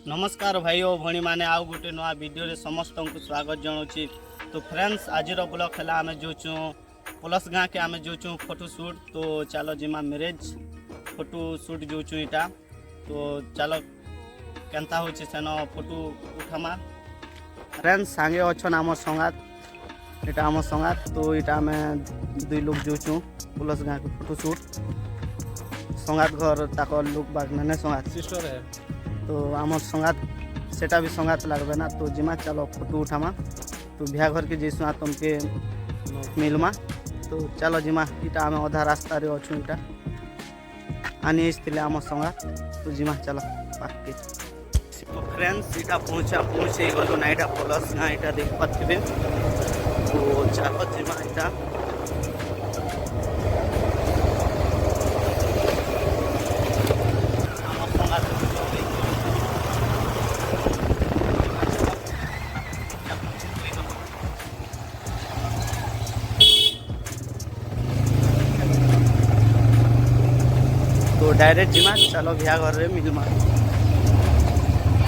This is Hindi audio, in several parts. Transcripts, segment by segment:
नमस्कार भाई और भणी मैंने आउ गोटे नुआ वीडियो रे समस्त को स्वागत जनाऊँगी। तो फ्रेंड्स आज ब्लॉग है आम जो प्लस गाँ के आम जो फोटो शूट। तो चलो जिमा मैरिज फोटो शूट जो इटा तो चलो केनता हो फोटो उठामा। फ्रेंड्स सांगे अच्छन आम संगात इटा आम संगात। तो इटा आम दुई लोग जो प्लस गाँ के फोटो शूट संगात घर ताक लोक बाग मैंने संगात सिस्टर है। तो आम संगात सेटा भी संगात लगबे ना। तो जिमा चलो फोटो उठामा। तो बिहा घर के जैसा तुमके मिलमा। तो चलो जिमा इटा आम अधा रास्ता रे अच्छु इटा आनी आम संगात। तो जिमा चलो पाके। तो फ्रेंड्स इटा पहुँचे गलु ना इटा प्लस ना इटा देख पाथे। तो चलो जिमा इटा तो डायरेक्ट जिमा चलो बिहा घर रे मिलमा।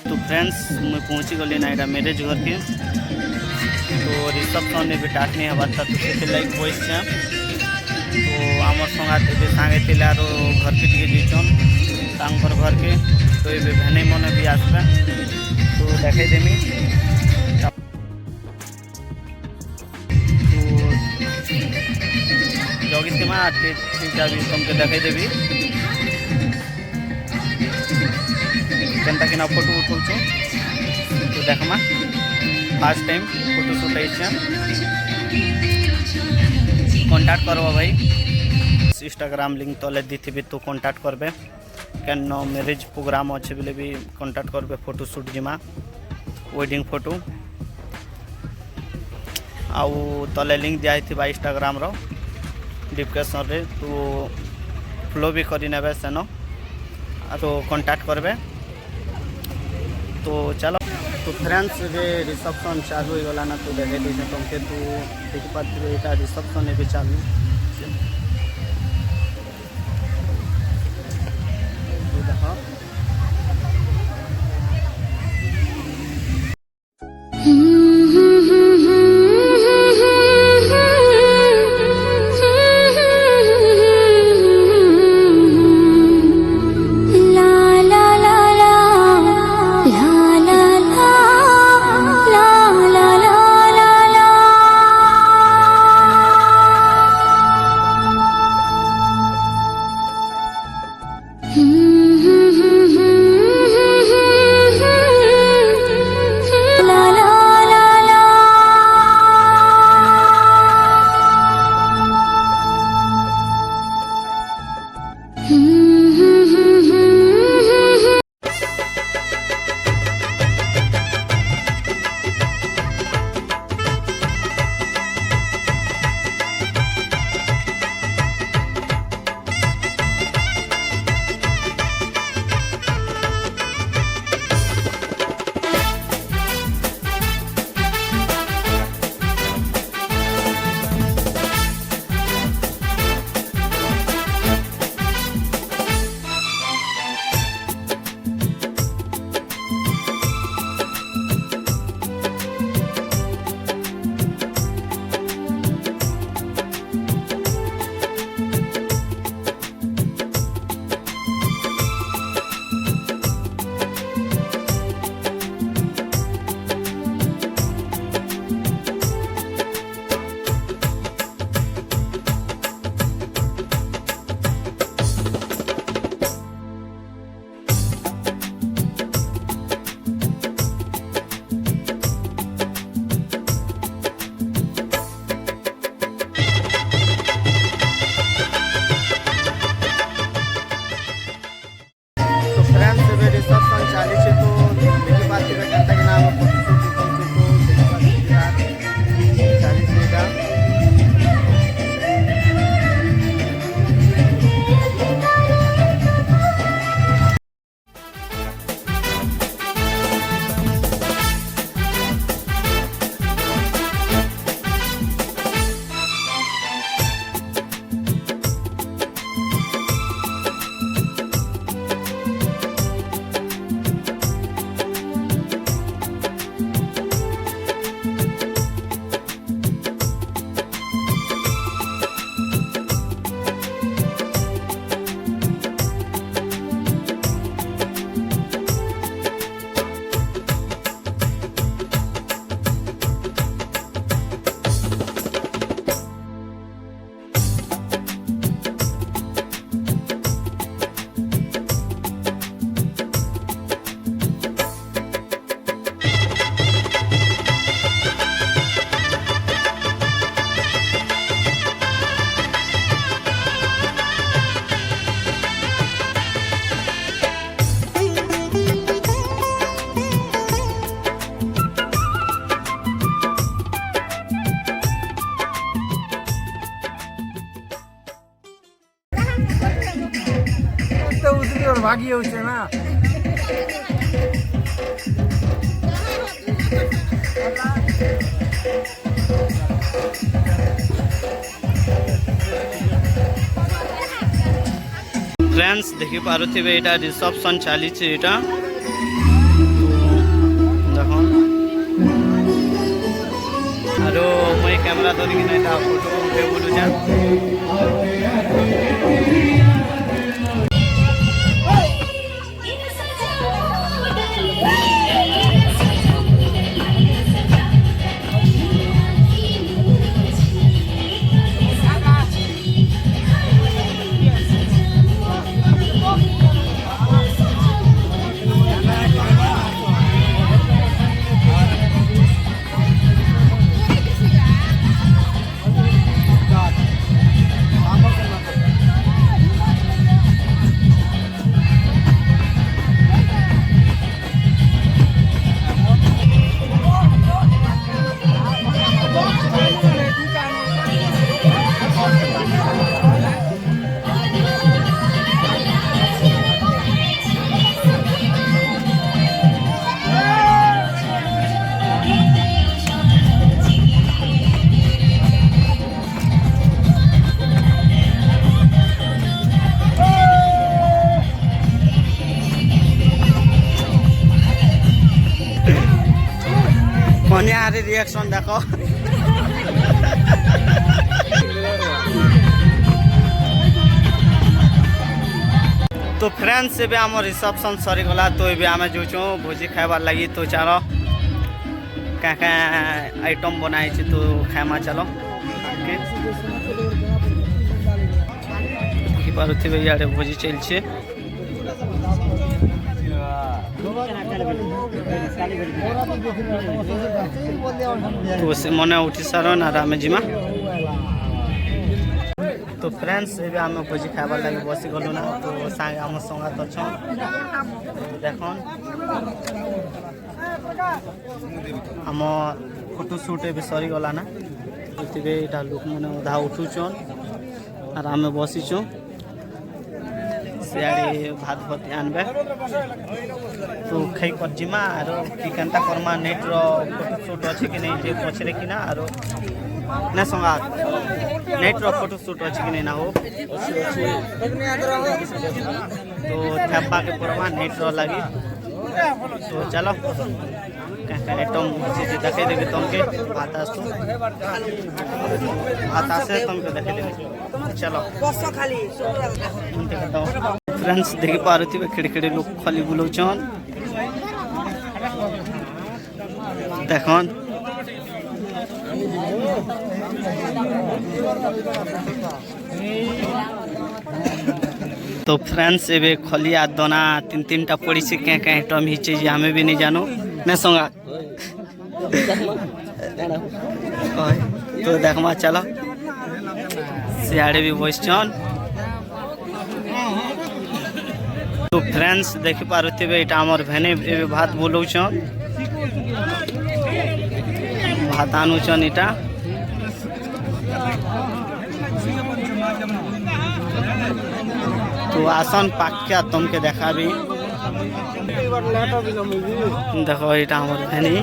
तो फ्रेंड्स मुझे पहुँची गली ना इटा मैरिज घर के। तो रिसेप्शन भी स्टार्ट नहीं हबार था। तो से लाइक बस तो आम संगात ए सांगे थे घर के टे जीचन घर के। तो ये भेने मन भी आसबे तो देखे देमी। तो जगी थी भी तुमके देखे देवी केनता कि फोटो उठाऊँ। तो देखमा fast time photo shoot contact करवा भाई। इंस्टाग्राम लिंक तले दी थी तो कांटेक्ट करबे कैन मैरिज प्रोग्राम अच्छे बोले भी कांटेक्ट करबे। फोटो शूट जिमा वेडिंग फोटो आउ तले लिंक दिया थी इंस्टाग्राम रो डिस्क्रिप्शन रे। तो फॉलो भी करी नेबे सेनो तो कांटेक्ट करबे। तो चलो तो फ्रेंड्स रे रिसेप्शन चालू हो गला ना। तो देखे दी तुमके तो देख पाते इटा रिसेप्शन भी चालू। तो देखो भागी होছে না फ्रेंड्स देखि पारुथिबे एटा रिसेप्शन चली एटा देखो आरो मैं कैमरा धरिक ना फोटो उठे बोलू जा कन्यारे रिएक्शन देखो तो फ्रेंड्स से आम रिसेप्शन सरी गला तो ये आम जो भोजी खाइबार लगी तो चलो क्या क्या आइटम बनाई तो खाइमा चलो पारे इे भोजी चलছে तो से मन उठी सार ना आम जीमा तो फ्रेंड्स ये आम भोजी खाइबार लगे बसी गलु ना तो आम संगात अच्छा देख आम फोटो शूट भी सरी गला ना ये लोक मैंने अधा उठुचन और आम बसीचु सियाड़ी भात भात आनबे तो खाई कर जिमा आरो कि केनता करमा नेट रो फोटो शूट अछि कि नहीं जे पछरे कि ना आरो ना संगा नेट रो फोटो शूट अछि कि नहीं ना हो तो थप्पा के परमा नेट रो लगी तो चलो आइटम चीज देखे देबे तुमके भात आसे तुमके देखे देबे चलो फ्रेंड्स देखि पारुथिबे खिड़खिड़ी लोक खाली बुलौछन देखन तो फ्रेंड्स एबे खलिया दाना तीन तीन टा पड़ी से क्या क्या आइटम हिचे जे हमें भी नहीं जानो ने संगा तो देखमा चलो सियाड़े भी बसछन तो फ्रेंड्स देखि पारुथिबे एटा हमर भेने भात बोलौछन भात आनुछन एटा तो आसन पाक्या तुमके देखाबी देखो एटा हमर भेनी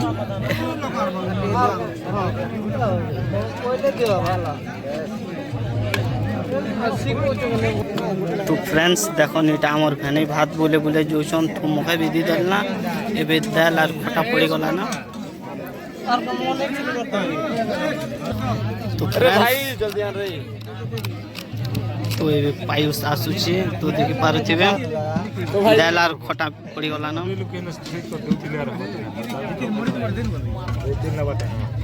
तो फ्रेंड्स देखो नीटा हमर भेनी भात बोले बोले जोसन तो मुखे भी दी देलना एबे दाल आर खटा पड़ी गला ना तो भाई जल्दी आन रे तो ये पायुस आसुची तो देखि पारुथिबे दाल आर खटा पड़ी गला ना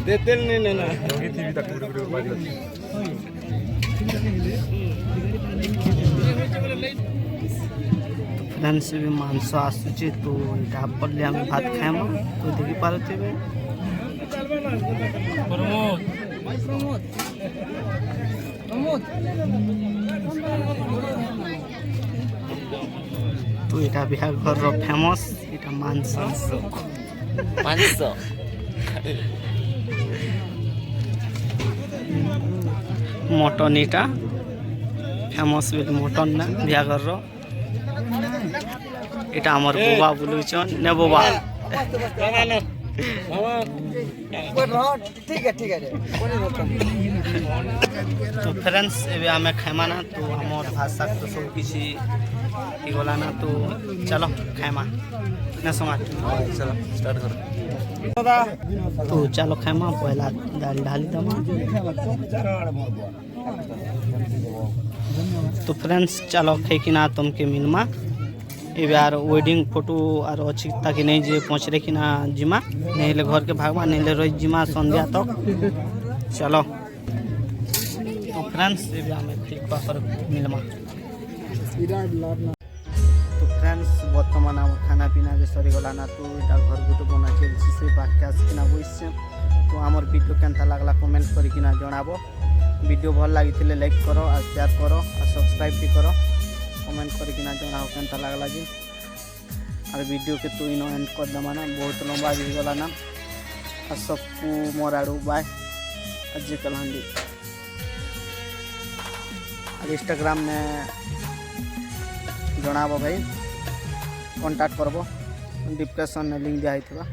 दे तेल नहीं ना फ्रेंड्स भी मांस आसुची तो इटा पल्ले हम भात खाएम तो देखि पारुथिबे तो इटा बिहार घर रो फेमस इटा मांस मटन इटा फेमस मटन ना बिहार रो এটা আমার বাবা বলুছন নে বাবা तो फ्रेंड्स एबे हमें खाइमा ना तो हमार भाषा तो सब किसी गला ना तो चलो खाइमा ना समाज चलो स्टार्ट करो तो चलो खाइमा पहला दाल ढाली दमा तो फ्रेंड्स चलो खेकिना तुमके मिलमा ए यार वेडिंग फोटो आर अच्छी ताकि नहीं जे पहुँच रही कि ना जिमा नहीं ले घर के भागवा नहीं ले रही जिमा संध्या तक चलो तो फ्रेंड्स ए हमें ठीक पाकर मिलमा तो फ्रेंड्स बर्तमान आम खाना पीना के सरी गला ना तो इटा घर गुटे बना चलছি से बाकी आसिकिना बइसे तो आमर वीडियो केनता लागला कमेंट करिकिना जणाबो वीडियो भल लागिथिले लाइक करो और शेयर करो और सब्सक्राइब भी करो कमेंट करके जनाओ केनता लागला जी और वीडियो के तो इनो एंड कर दमा ना बहुत लंबा भी गला ना और सबको मोर आड़ू बाय अजय कलहंडी और इंस्टाग्राम में जनाबो भाई कांटेक्ट करबो डिस्क्रिप्शन में लिंक दिया